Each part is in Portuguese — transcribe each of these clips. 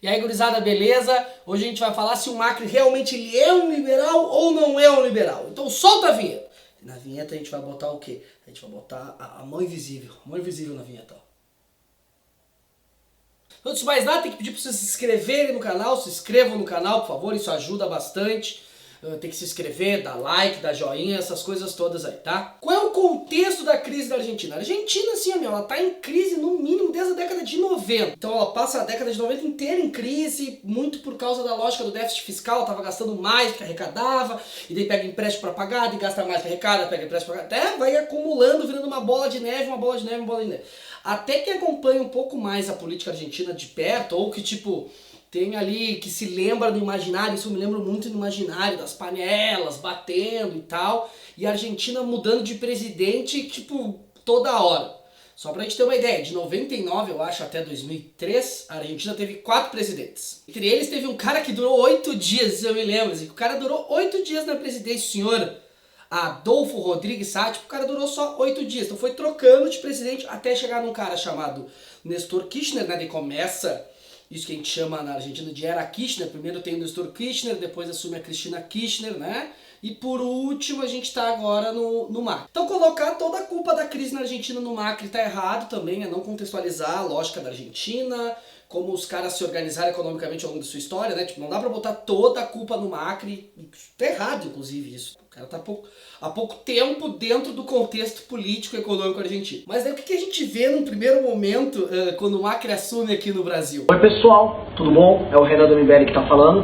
E aí, gurizada, beleza? Hoje a gente vai falar se o Macri realmente ele é um liberal ou não é um liberal. Então solta a vinheta. E na vinheta a gente vai botar o quê? A gente vai botar a mão invisível. A mão invisível na vinheta, ó. Antes de mais nada, tem que pedir para vocês se inscreverem no canal. Se inscrevam no canal, por favor, isso ajuda bastante. Tem que se inscrever, dar like, dar joinha, essas coisas todas aí, tá? Qual é o contexto da crise da Argentina? A Argentina, assim, ela tá em crise no mínimo desde a década de 90. Então ela passa a década de 90 inteira em crise, muito por causa da lógica do déficit fiscal. Ela tava gastando mais do que arrecadava, e daí pega empréstimo para pagar, e gasta mais que arrecada, pega empréstimo para pagar, até vai acumulando, virando uma bola de neve, uma bola de neve, uma bola de neve. Até quem acompanha um pouco mais a política argentina de perto, ou que tipo... tem ali que se lembra do imaginário, isso eu me lembro muito do imaginário, das panelas batendo e tal, e a Argentina mudando de presidente, tipo, toda hora. Só pra gente ter uma ideia, de 99, eu acho, até 2003, a Argentina teve 4 presidentes. Entre eles teve um cara que durou 8 dias, eu me lembro, assim, o cara durou 8 dias na presidência, o senhor Adolfo Rodrigues Sá, tipo, o cara durou só 8 dias, então foi trocando de presidente até chegar num cara chamado Néstor Kirchner, né, ele começa... isso que a gente chama na Argentina de era Kirchner. Primeiro tem o Néstor Kirchner, depois assume a Cristina Kirchner, né? E por último a gente está agora no Macri. Então colocar toda a culpa da crise na Argentina no Macri tá errado também, é não contextualizar a lógica da Argentina, como os caras se organizaram economicamente ao longo da sua história, né? Tipo, não dá pra botar toda a culpa no Macri, tá errado inclusive isso. O cara tá há pouco tempo dentro do contexto político e econômico argentino. Mas daí o que a gente vê num primeiro momento quando o Macri assume aqui no Brasil? Oi pessoal, tudo bom? É o Renato MBL que está falando.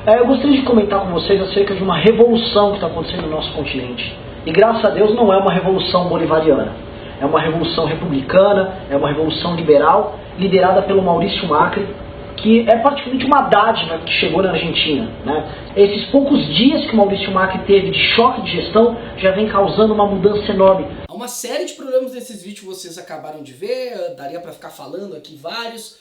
Eu gostaria de comentar com vocês acerca de uma revolução que está acontecendo no nosso continente. E graças a Deus não é uma revolução bolivariana. É uma revolução republicana, é uma revolução liberal, liderada pelo Maurício Macri, que é praticamente uma dádiva que chegou na Argentina, né? Esses poucos dias que o Maurício Macri teve de choque de gestão já vem causando uma mudança enorme. Há uma série de problemas nesses vídeos que vocês acabaram de ver, daria para ficar falando aqui vários,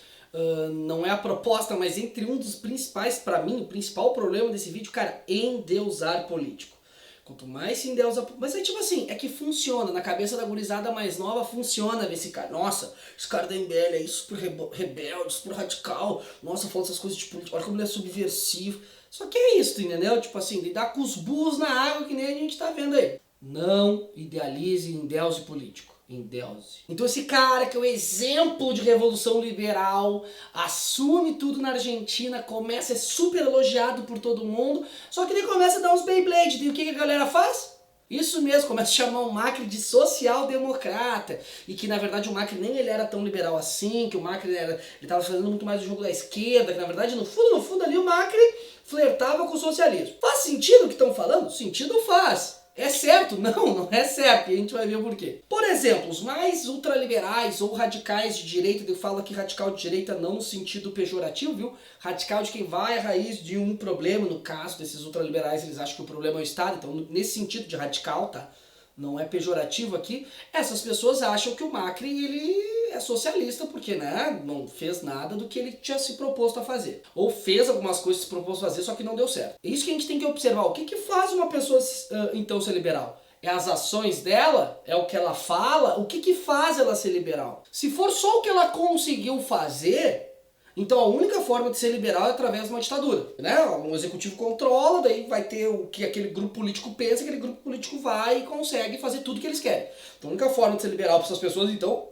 não é a proposta, mas entre um dos principais, para mim, o principal problema desse vídeo, cara, endeusar político. Quanto mais se endeusa... Mas é tipo assim, é que funciona. Na cabeça da gurizada mais nova funciona ver esse cara. Nossa, esse cara da MBL aí super rebelde, super radical. Nossa, falando essas coisas de política. Olha como ele é subversivo. Só que é isso, entendeu? Tipo assim, lidar com os burros na água que nem a gente tá vendo aí. Não idealize endeuse político. Endeuse. Então esse cara que é o exemplo de revolução liberal, assume tudo na Argentina, começa a ser super elogiado por todo mundo, só que ele começa a dar uns Beyblade, e o que a galera faz? Isso mesmo, começa a chamar o Macri de social-democrata, e que na verdade o Macri nem ele era tão liberal assim, que o Macri ele estava fazendo muito mais o jogo da esquerda, que na verdade no fundo ali o Macri flertava com o socialismo. Faz sentido o que estão falando? Sentido faz. É certo? Não, não é certo, e a gente vai ver o porquê. Por exemplo, os mais ultraliberais ou radicais de direita, eu falo aqui radical de direita não no sentido pejorativo, viu? Radical de quem vai à raiz de um problema, no caso desses ultraliberais, eles acham que o problema é o Estado, então nesse sentido de radical, tá? Não é pejorativo aqui, essas pessoas acham que o Macri, ele é socialista porque, né, não fez nada do que ele tinha se proposto a fazer. Ou fez algumas coisas que se propôs a fazer, só que não deu certo. É isso que a gente tem que observar. O que faz uma pessoa, então, ser liberal? É as ações dela? É o que ela fala? O que faz ela ser liberal? Se for só o que ela conseguiu fazer... então a única forma de ser liberal é através de uma ditadura, né? Um executivo controla, daí vai ter o que aquele grupo político pensa, aquele grupo político vai e consegue fazer tudo que eles querem. Então a única forma de ser liberal para essas pessoas, então,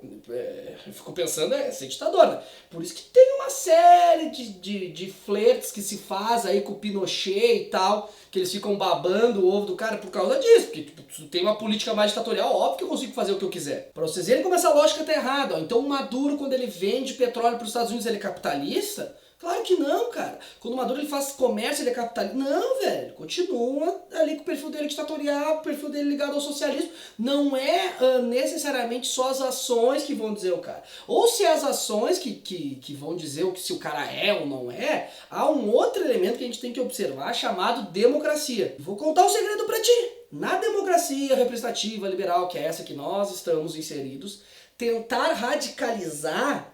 eu fico pensando, é ser ditador, né? Por isso que tem uma série de flertes que se faz aí com o Pinochet e tal, que eles ficam babando o ovo do cara por causa disso, porque tipo, tu tem uma política mais ditatorial, óbvio que eu consigo fazer o que eu quiser. Pra vocês verem como essa lógica tá errada, ó. Então o Maduro, quando ele vende petróleo para os Estados Unidos, ele é capitalista? Claro que não, cara. Quando o Maduro ele faz comércio, ele é capitalista. Não, velho. Continua ali com o perfil dele ditatorial, o perfil dele ligado ao socialismo. Não é necessariamente só as ações que vão dizer o cara. Ou se é as ações que vão dizer se o cara é ou não é, há um outro elemento que a gente tem que observar chamado democracia. Vou contar um segredo pra ti. Na democracia representativa liberal, que é essa que nós estamos inseridos, tentar radicalizar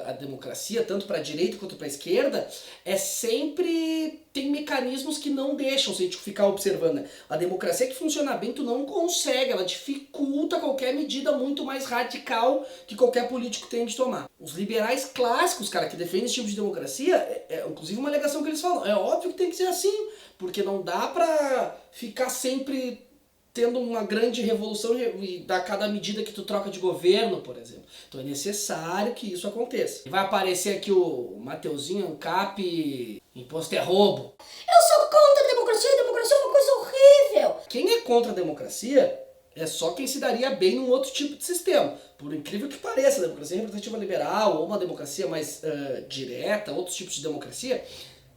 a democracia, tanto para a direita quanto para a esquerda, sempre tem mecanismos que não deixam se a gente ficar observando. Né? A democracia que funciona bem, tu não consegue, ela dificulta qualquer medida muito mais radical que qualquer político tem de tomar. Os liberais clássicos, cara, que defendem esse tipo de democracia, inclusive uma alegação que eles falam, é óbvio que tem que ser assim, porque não dá pra ficar sempre tendo uma grande revolução e dar cada medida que tu troca de governo, por exemplo. Então é necessário que isso aconteça. E vai aparecer aqui o Mateuzinho Ancap, imposto é roubo. Eu sou contra a democracia é uma coisa horrível. Quem é contra a democracia é só quem se daria bem num outro tipo de sistema. Por incrível que pareça, a democracia representativa liberal ou uma democracia mais direta, outros tipos de democracia,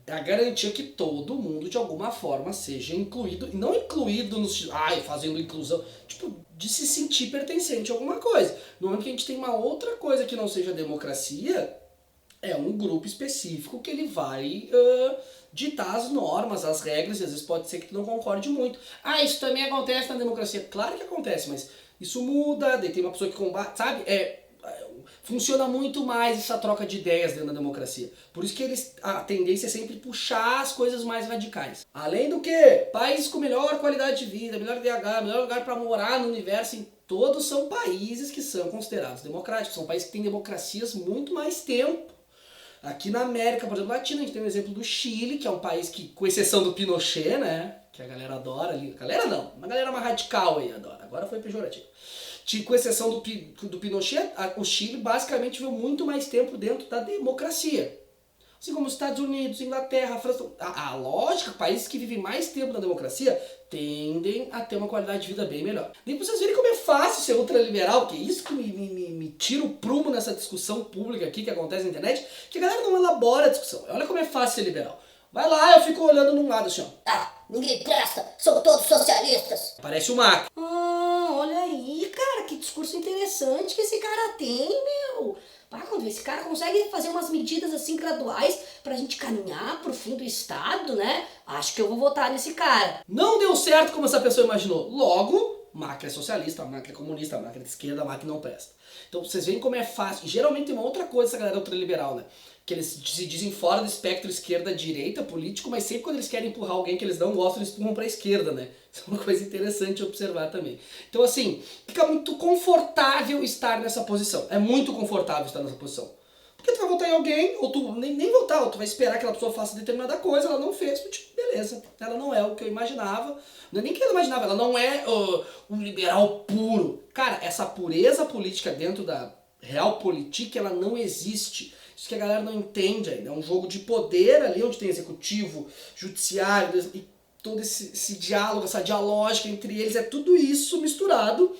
é a garantia que todo mundo de alguma forma seja incluído, e não incluído no fazendo inclusão, tipo, de se sentir pertencente a alguma coisa. No momento que a gente tem uma outra coisa que não seja democracia, é um grupo específico que ele vai ditar as normas, as regras, e às vezes pode ser que tu não concorde muito. Isso também acontece na democracia. Claro que acontece, mas isso muda, daí tem uma pessoa que combate, sabe? Funciona muito mais essa troca de ideias dentro da democracia. Por isso que a tendência é sempre puxar as coisas mais radicais. Além do que, países com melhor qualidade de vida, melhor DH, melhor lugar para morar no universo, todos são países que são considerados democráticos. São países que têm democracias muito mais tempo. Aqui na América, por exemplo, Latina, a gente tem o exemplo do Chile, que é um país que, com exceção do Pinochet, né, que a galera adora ali. Galera não, uma galera mais radical aí adora. Agora foi pejorativo. Com exceção do Pinochet, o Chile basicamente viveu muito mais tempo dentro da democracia. Assim como os Estados Unidos, Inglaterra, França. A lógica, países que vivem mais tempo na democracia tendem a ter uma qualidade de vida bem melhor. Nem pra vocês verem como é fácil ser ultraliberal, que isso que me tira o prumo nessa discussão pública aqui que acontece na internet, que a galera não elabora a discussão. Olha como é fácil ser liberal. Vai lá, eu fico olhando num lado assim, ó. Ninguém presta, são todos socialistas. Parece o Macri. Olha aí, cara, que discurso interessante que esse cara tem, meu. Quando esse cara consegue fazer umas medidas assim graduais pra gente caminhar pro fim do Estado, né? Acho que eu vou votar nesse cara. Não deu certo como essa pessoa imaginou. Logo, Macri é socialista, Macri é comunista, Macri é de esquerda, Macri não presta. Então vocês veem como é fácil. E geralmente tem uma outra coisa essa galera ultraliberal, né? Que eles se dizem fora do espectro esquerda-direita político, mas sempre quando eles querem empurrar alguém que eles não gostam, eles empurram pra esquerda, né? Isso é uma coisa interessante de observar também. Então assim, fica muito confortável estar nessa posição. É muito confortável estar nessa posição. Porque tu vai votar em alguém, ou tu nem votar, ou tu vai esperar que aquela pessoa faça determinada coisa, ela não fez, tipo, beleza, ela não é o que eu imaginava. Não é nem que ela imaginava, ela não é um liberal puro. Cara, essa pureza política dentro da realpolitik, ela não existe. Isso que a galera não entende ainda. É um jogo de poder ali, onde tem executivo, judiciário, e todo esse diálogo, essa dialógica entre eles, é tudo isso misturado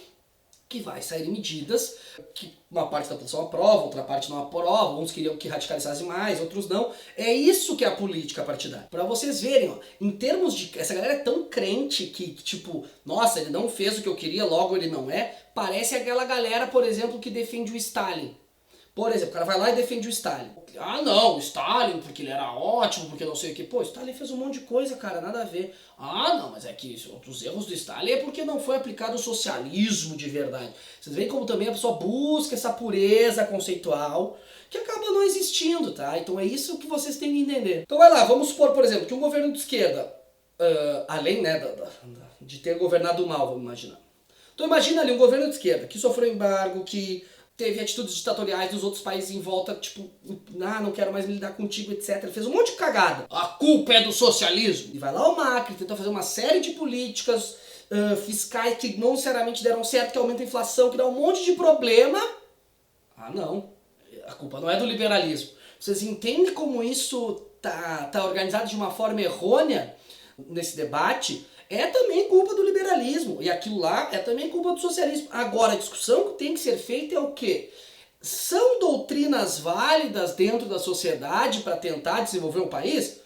que vai sair medidas que uma parte da população aprova, outra parte não aprova, uns queriam que radicalizasse mais, outros não. É isso que é a política partidária. Pra vocês verem, ó, em termos de... Essa galera é tão crente que, tipo, nossa, ele não fez o que eu queria, logo ele não é. Parece aquela galera, por exemplo, que defende o Stalin. Por exemplo, o cara vai lá e defende o Stalin. Não, o Stalin, porque ele era ótimo, porque não sei o que. Pô, o Stalin fez um monte de coisa, cara, nada a ver. Não, mas é que os erros do Stalin é porque não foi aplicado o socialismo de verdade. Vocês veem como também a pessoa busca essa pureza conceitual que acaba não existindo, tá? Então é isso que vocês têm que entender. Então vai lá, vamos supor, por exemplo, que um governo de esquerda, além, né, de ter governado mal, vamos imaginar. Então imagina ali um governo de esquerda que sofreu embargo, que teve atitudes ditatoriais dos outros países em volta, tipo, não quero mais lidar contigo, etc. Ele fez um monte de cagada. A culpa é do socialismo. E vai lá o Macri, tenta fazer uma série de políticas fiscais que não necessariamente deram certo, que aumenta a inflação, que dá um monte de problema. Não, a culpa não é do liberalismo. Vocês entendem como isso tá organizado de uma forma errônea nesse debate? É também culpa do liberalismo, e aquilo lá é também culpa do socialismo. Agora, a discussão que tem que ser feita é o quê? São doutrinas válidas dentro da sociedade para tentar desenvolver um país?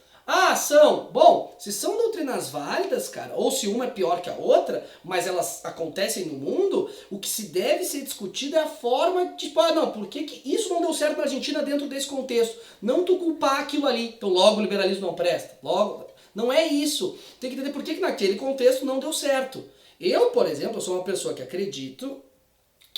São. Bom, se são doutrinas válidas, cara, ou se uma é pior que a outra, mas elas acontecem no mundo, o que se deve ser discutido é a forma de, tipo, por que isso não deu certo na Argentina dentro desse contexto? Não tu culpar aquilo ali. Então logo o liberalismo não presta. Não é isso. Tem que entender por que naquele contexto não deu certo. Eu, por exemplo, sou uma pessoa que acredito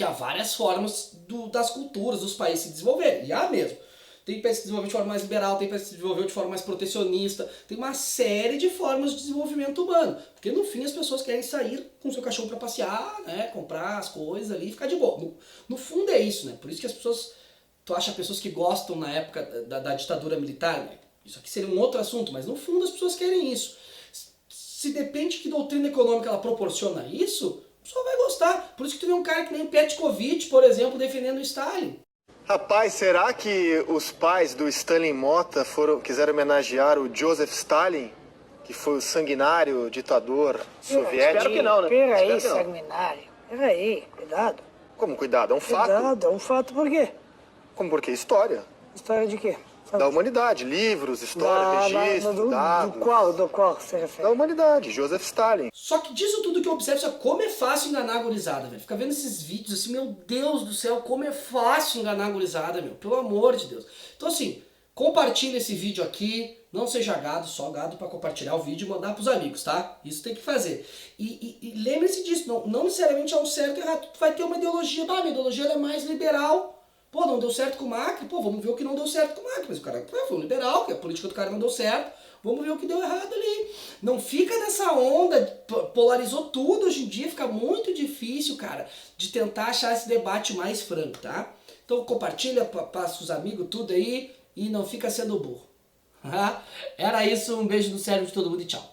que há várias formas das culturas, dos países se desenvolverem, e há mesmo. Tem país que se desenvolveu de forma mais liberal, tem país que se desenvolveu de forma mais protecionista, tem uma série de formas de desenvolvimento humano. Porque no fim as pessoas querem sair com o seu cachorro para passear, né, comprar as coisas ali e ficar de boa. No fundo é isso, né? Por isso que as pessoas, tu acha pessoas que gostam na época da ditadura militar, né? Isso aqui seria um outro assunto, mas no fundo as pessoas querem isso. Se depende de que doutrina econômica ela proporciona isso, a pessoa vai gostar. Por isso que tu vê um cara que nem Petkovic, por exemplo, defendendo o Stalin. Rapaz, será que os pais do Stalin Mota quiseram homenagear o Joseph Stalin, que foi o sanguinário ditador soviético? Espero que não, né? Peraí, sanguinário. Peraí, cuidado. Como cuidado? É um fato. Cuidado, é um fato por quê? Como por quê? História. História de quê? Da humanidade, livros, história, registro, dados. Do qual você refere? Da humanidade, Joseph Stalin. Só que disso tudo que eu observo, sabe como é fácil enganar a gurizada, velho. Fica vendo esses vídeos assim, meu Deus do céu, como é fácil enganar a gurizada, meu. Pelo amor de Deus. Então assim, compartilha esse vídeo aqui, não seja gado, só gado pra compartilhar o vídeo e mandar pros amigos, tá? Isso tem que fazer. E lembre-se disso, não necessariamente é um certo e errado. Tu vai ter uma ideologia, minha ideologia ela é mais liberal. Pô, não deu certo com o Macri, pô, vamos ver o que não deu certo com o Macri. Mas o cara foi um liberal, que a política do cara não deu certo, vamos ver o que deu errado ali. Não fica nessa onda, polarizou tudo hoje em dia, fica muito difícil, cara, de tentar achar esse debate mais franco, tá? Então compartilha, passa os amigos, tudo aí, e não fica sendo burro. Era isso, um beijo no cérebro de todo mundo e tchau.